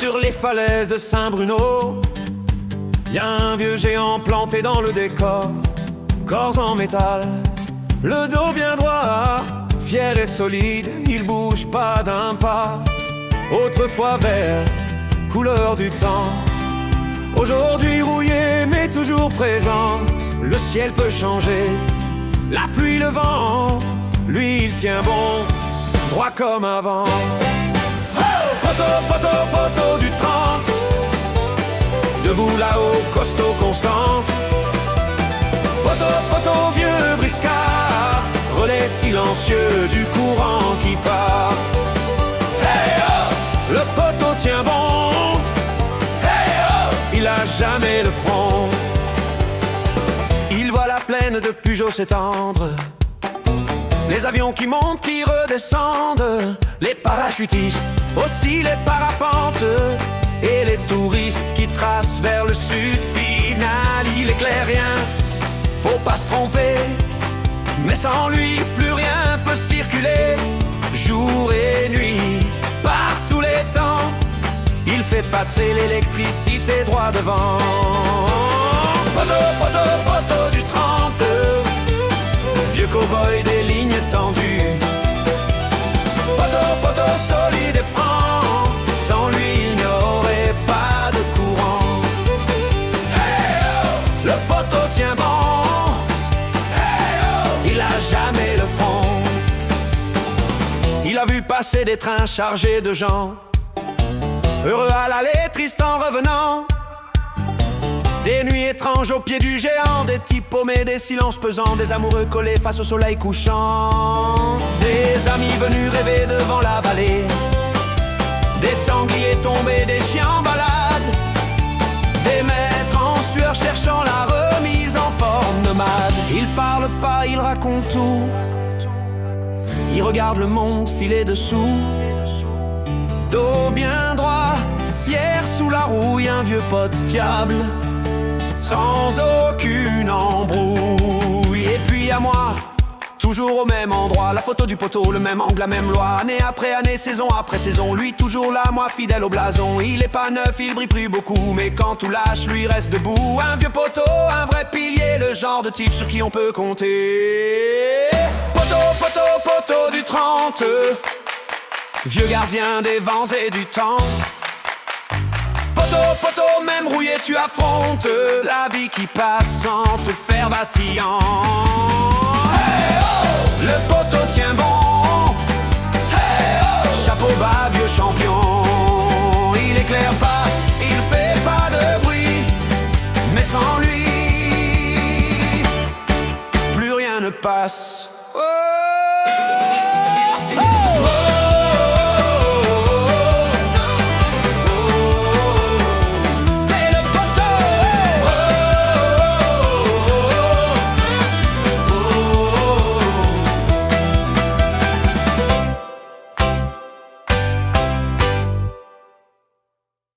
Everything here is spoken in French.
Sur les falaises de Saint-Bruno, y a un vieux géant planté dans le décor. Corps en métal, le dos bien droit, fier et solide, il bouge pas d'un pas. Autrefois vert, couleur du temps, aujourd'hui rouillé mais toujours présent. Le ciel peut changer, la pluie, le vent, lui il tient bon, droit comme avant. Poteau, poteau, poteau du 30, debout là-haut, costaud, constant. Poteau, poteau, vieux briscard, relais silencieux du courant qui part. Hey oh, le poteau tient bon. Hey oh, il a jamais le front. Il voit la plaine de Pugeot s'étendre, les avions qui montent, qui redescendent, les parachutistes, aussi les parapentes, et les touristes qui tracent vers le sud final. Il éclaire rien, faut pas se tromper, mais sans lui plus rien peut circuler. Jour et nuit, par tous les temps, il fait passer l'électricité droit devant. Poteau, poteau, poteau du 30, vieux cow-boy des lignes tendues. Poteau, poteau solide et franc, sans lui il n'y aurait pas de courant. Hey oh, le poteau tient bon. Hey oh, il a jamais le front. Il a vu passer des trains chargés de gens, heureux à l'aller, triste en revenant. Des nuits étranges au pied du géant, des types paumés, des silences pesants, des amoureux collés face au soleil couchant, des amis venus rêver devant la vallée, des sangliers tombés, des chiens en balade, des maîtres en sueur cherchant la remise en forme nomade. Ils parlent pas, ils racontent tout, ils regardent le monde filer dessous. Dos bien droit, fier sous la rouille, un vieux pote fiable, sans aucune embrouille. Et puis à moi, toujours au même endroit, la photo du poteau, le même angle, la même loi. Année après année, saison après saison, lui toujours là, moi fidèle au blason. Il est pas neuf, il brille plus beaucoup, mais quand tout lâche, lui reste debout. Un vieux poteau, un vrai pilier, le genre de type sur qui on peut compter. Poteau, poteau, poteau du 30, vieux gardien des vents et du temps. Poteau, poteau, même rouillé, tu affrontes la vie qui passe sans te faire vacillant. Hey oh, le poteau tient bon. Hey oh, chapeau bas, vieux champion. Il éclaire pas, il fait pas de bruit, mais sans lui, plus rien ne passe.